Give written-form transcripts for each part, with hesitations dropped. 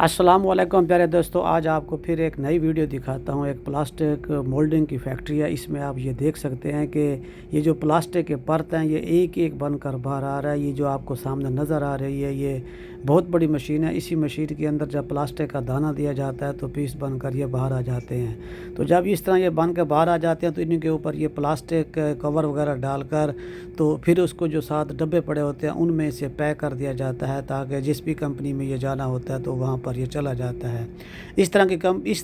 अस्सलाम वालेकुम प्यारे दोस्तों, आज आपको फिर एक नई वीडियो दिखाता हूँ। एक प्लास्टिक मोल्डिंग की फैक्ट्री है। इसमें आप ये देख सकते हैं कि ये जो प्लास्टिक के परत हैं ये एक एक बनकर बाहर आ रहा है। ये जो आपको सामने नज़र आ रही है ये बहुत बड़ी मशीन है। इसी मशीन के अंदर जब प्लास्टिक का दाना दिया जाता है तो पीस बनकर ये बाहर आ जाते हैं। तो जब इस तरह ये बन कर बाहर आ जाते हैं तो इनके ऊपर ये प्लास्टिक कवर वगैरह डालकर तो फिर उसको जो साथ डब्बे पड़े होते हैं उनमें इसे पैक कर दिया जाता है, ताकि जिस भी कंपनी में ये जाना होता है तो वहाँ पर ये चला जाता है। इस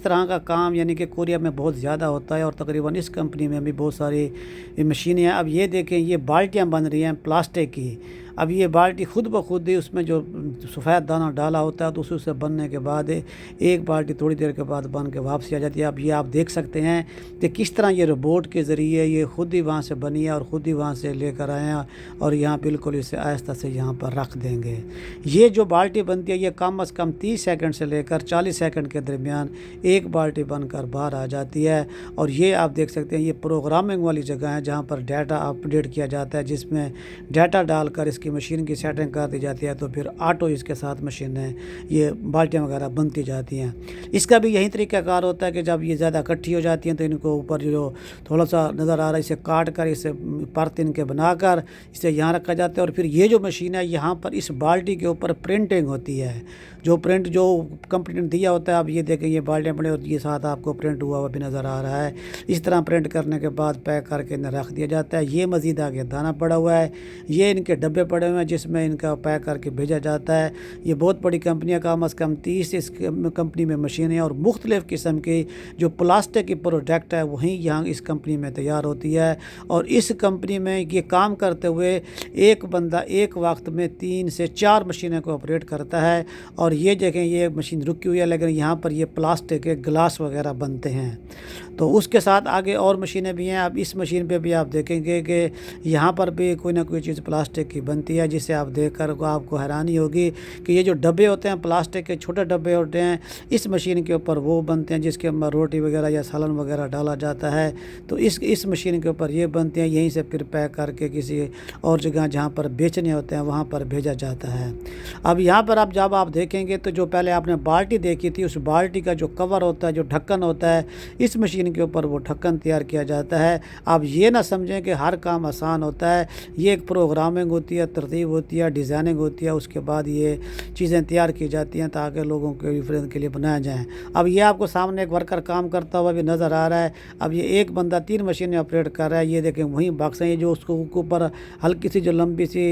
तरह का काम यानी कि कोरिया में बहुत ज़्यादा होता है और तकरीबन इस कंपनी में भी बहुत सारी मशीनें हैं। अब ये देखें, ये बाल्टियाँ बन रही हैं प्लास्टिक की। अब ये बाल्टी खुद ब खुद ही उसमें जो सफ़ेद दाना डाला होता है तो उसी से बनने के बाद एक बाल्टी थोड़ी देर के बाद बन के वापसी आ जाती है। अब ये आप देख सकते हैं कि किस तरह ये रोबोट के ज़रिए ये खुद ही वहाँ से बनी है और ख़ुद ही वहाँ से लेकर आए हैं और यहाँ बिल्कुल इसे आहिस्ता से यहाँ पर रख देंगे। ये जो बाल्टी बनती है ये कम अज़ कम 30 सेकंड से लेकर 40 सेकंड के दरमियान एक बाल्टी बनकर बाहर आ जाती है। और ये आप देख सकते हैं ये प्रोग्रामिंग वाली जगह है जहाँ पर डाटा अपडेट किया जाता है, जिसमें डाटा डालकर इसकी मशीन की सेटिंग कर दी जाती है तो फिर ऑटो इसके साथ मशीनें ये बाल्टियाँ वगैरह बनती जाती हैं। इसका भी यही तरीक़ाकार होता है कि जब ये ज़्यादा इकट्ठी हो जाती हैं तो इनको ऊपर जो थोड़ा सा नज़र आ रहा है इसे काट कर इसे परत इनके बनाकर इसे यहाँ रखा जाता है। और फिर ये जो मशीन है यहाँ पर इस बाल्टी के ऊपर प्रिंटिंग होती है, जो प्रिंट जो कंपनी ने दिया होता है। अब ये देखें ये बाल्टियाँ बने और ये साथ आपको प्रिंट हुआ हुआ भी नज़र आ रहा है। इस तरह प्रिंट करने के बाद पैक करके इन्हें रख दिया जाता है। ये मज़ीद आगे दाना पड़ा हुआ है, ये इनके डब्बे पड़े हुए हैं जिसमें इनका पैक करके भेजा जाता है। ये बहुत बड़ी कंपनियाँ, कम अज़ कम 30 इस कंपनी में मशीनें और मुख्तलिफ़ किस्म की जो प्लास्टिक की प्रोडक्ट है वहीं यहाँ इस कंपनी में तैयार होती है। और इस कंपनी में ये काम करते हुए एक बंदा एक वक्त में 3 से 4 मशीनों को ऑपरेट करता है। और ये देखें ये मशीन रुकी हुई है, लेकिन यहाँ पर ये प्लास्टिक के गिलास वगैरह बनते हैं। तो उसके साथ आगे और मशीनें भी हैं। अब इस मशीन पे भी आप देखेंगे कि यहाँ पर भी कोई ना कोई चीज़ प्लास्टिक की बनती है, जिसे आप देखकर आपको हैरानी होगी कि ये जो डब्बे होते हैं प्लास्टिक के छोटे डब्बे होते हैं, इस मशीन के ऊपर वो बनते हैं जिसके अंदर रोटी वगैरह या सालन वगैरह डाला जाता है। तो इस मशीन के ऊपर ये बनते हैं, यहीं से फिर पैक करके किसी और जगह जहाँ पर बेचने होते हैं वहाँ पर भेजा जाता है। अब यहाँ पर आप जब आप देखेंगे तो जो पहले आपने बाल्टी देखी थी उस बाल्टी का जो कवर होता है, जो ढक्कन होता है, इस मशीन के ऊपर वो ढक्कन तैयार किया जाता है। आप ये ना समझें कि हर काम आसान होता है। ये एक प्रोग्रामिंग होती है, तरतीब होती है, डिज़ाइनिंग होती है, उसके बाद ये चीज़ें तैयार की जाती हैं ताकि लोगों के रेफरेंस के लिए बनाया जाए। अब ये आपको सामने एक वर्कर काम करता हुआ भी नज़र आ रहा है। अब ये एक बंदा 3 मशीनें ऑपरेट कर रहा है। ये देखें वहीं बक्स है, ये जो उसको ऊपर हल्की सी जो लंबी सी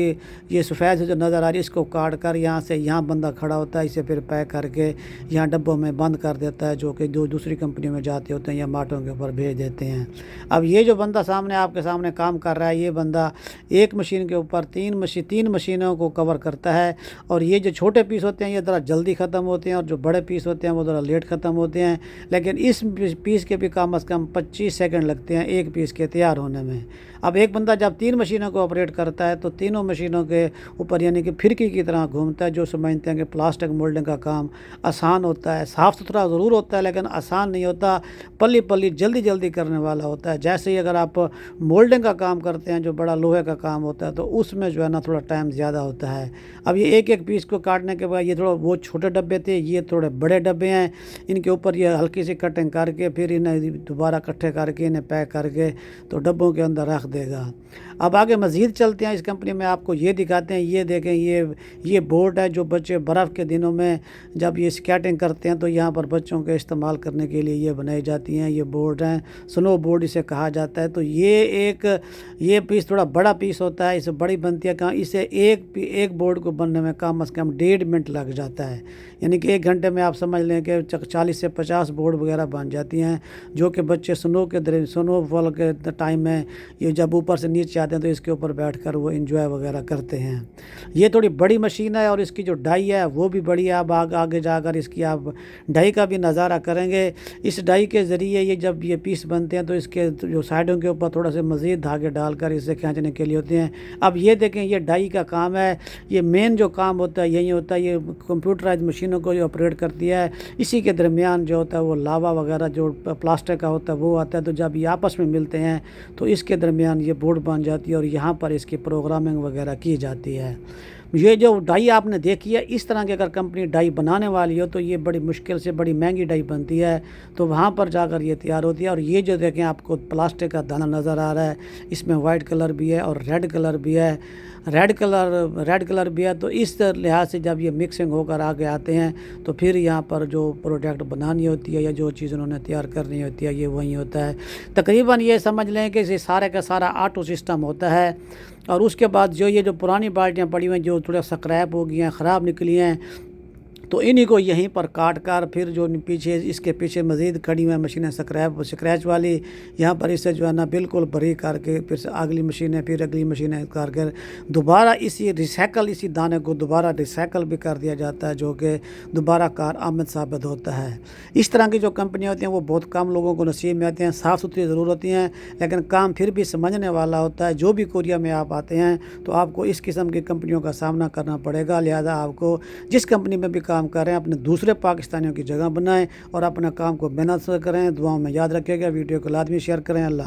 ये सफ़ेद जो नज़र आ रही है इसको काट कर यहाँ से यहाँ बंदा खड़ा होता है, इसे फिर पैक करके यहाँ डब्बों में बंद कर देता है, जो कि दूसरी कंपनी में जाते होते हैं या मार्टों के ऊपर भेज देते हैं। अब ये जो बंदा सामने आपके सामने काम कर रहा है, ये बंदा एक मशीन के ऊपर 3 मशीनों को कवर करता है। और ये जो छोटे पीस होते हैं ये ज़रा जल्दी ख़त्म होते हैं और जो बड़े पीस होते हैं वो ज़रा लेट ख़त्म होते हैं। लेकिन इस पीस के भी कम अज़ कम 25 सेकंड लगते हैं एक पीस के तैयार होने में। अब एक बंदा जब 3 मशीनों को ऑपरेट करता है तो तीनों मशीनों के ऊपर यानी कि फिरकी की तरह घूमता है, जो समझते हैं कि प्लास्टिक मोल्डिंग का काम आसान होता है। साफ़ सुथरा ज़रूर होता है लेकिन आसान नहीं होता, पली पली जल्दी जल्दी करने वाला होता है। जैसे ही अगर आप मोल्डिंग का काम करते हैं जो बड़ा लोहे का काम होता है तो उसमें जो है ना थोड़ा टाइम ज़्यादा होता है। अब ये एक एक पीस को काटने के बाद ये थोड़ा वो छोटे डब्बे थे, ये थोड़े बड़े डब्बे हैं। इनके ऊपर ये हल्की सी कटिंग करके फिर इन्हें दोबारा इकट्ठे करके इन्हें पैक करके तो डब्बों के अंदर रख देगा। अब आगे मज़ीद चलते हैं, इस कंपनी में आपको ये दिखाते हैं। ये देखें ये बोर्ड है जो बच्चे बर्फ़ के दिनों में जब ये स्केटिंग करते हैं तो यहाँ पर बच्चों के इस्तेमाल करने के लिए ये बनाई जाती हैं। ये बोर्ड हैं, स्नो बोर्ड इसे कहा जाता है। तो ये पीस थोड़ा बड़ा पीस होता है, इसे बड़ी बनती है। कहाँ इसे एक बोर्ड को बनने में कम अज़ कम 1.5 मिनट लग जाता है, यानी कि 1 घंटे में आप समझ लें कि 40 से 50 बोर्ड वगैरह बन जाती हैं, जो कि बच्चे स्नोफॉल के टाइम में ये जब ऊपर से नीचे आते हैं तो इसके ऊपर बैठकर वो एंजॉय वगैरह करते हैं। ये थोड़ी बड़ी मशीन है और इसकी जो डाई है वो भी बड़ी है। अब आगे जाकर इसकी आप डाई का भी नज़ारा करेंगे। इस डाई के ज़रिए ये जब ये पीस बनते हैं तो इसके जो साइडों के ऊपर थोड़ा से मज़ीद धागे डालकर इसे खींचने के लिए होते हैं। अब ये देखें ये डाई का काम है, ये मेन जो काम होता है यही होता है। ये कंप्यूटराइज मशीनों को जो ऑपरेट करती है, इसी के दरमियान जो होता है वो लावा वगैरह जो प्लास्टिक का होता है वो आता है। तो जब ये आपस में मिलते हैं तो इसके दरमियान ये बोर्ड बन जाती है और यहाँ पर इसकी प्रोग्रामिंग वगैरह की जाती है। یہ جو ڈائی آپ نے دیکھی ہے اس طرح کی اگر کمپنی ڈائی بنانے والی ہو تو یہ بڑی مشکل سے بڑی مہنگی ڈائی بنتی ہے، تو وہاں پر جا کر یہ تیار ہوتی ہے۔ اور یہ جو دیکھیں آپ کو پلاسٹک کا دانہ نظر آ رہا ہے، اس میں وائٹ کلر بھی ہے اور ریڈ کلر بھی ہے، ریڈ کلر بھی ہے۔ تو اس لحاظ سے جب یہ مکسنگ ہو کر آگے آتے ہیں تو پھر یہاں پر جو پروڈکٹ بنانی ہوتی ہے یا جو چیز انہوں نے تیار کرنی ہوتی ہے یہ وہیں ہوتا ہے۔ تقریباً یہ سمجھ لیں کہ یہ سارے کا سارا آٹو سسٹم ہوتا ہے۔ اور اس کے بعد یہ جو پرانی بالٹیاں پڑی ہوئی ہیں جو تھوڑا سکریپ ہو گئی ہیں، خراب نکلی ہیں، تو انہی کو یہیں پر کاٹ کر پھر جو پیچھے اس کے پیچھے مزید کھڑی ہوئی مشینیں سکریچ والی، یہاں پر اسے جو ہے نا بالکل بریک کر کے پھر سے اگلی مشینیں پھر اگلی مشینیں کر کے دوبارہ اسی دانے کو دوبارہ ریسائیکل بھی کر دیا جاتا ہے، جو کہ دوبارہ کار آمد ثابت ہوتا ہے۔ اس طرح کی جو کمپنیاں ہوتی ہیں وہ بہت کم لوگوں کو نصیب میں آتے ہیں، صاف ستھری ضرور ہوتی ہیں، لیکن کام پھر بھی سمجھنے والا ہوتا ہے۔ جو بھی کوریا میں آپ آتے ہیں تو آپ کو اس قسم کی کمپنیوں کا سامنا کرنا پڑے گا، لہذا آپ کو جس کمپنی میں بھی کام کر رہے ہیں اپنے دوسرے پاکستانیوں کی جگہ بنائیں اور اپنا کام کو محنت سے کریں۔ دعاؤں میں یاد رکھے گا، ویڈیو کو لازمی شیئر کریں۔ اللہ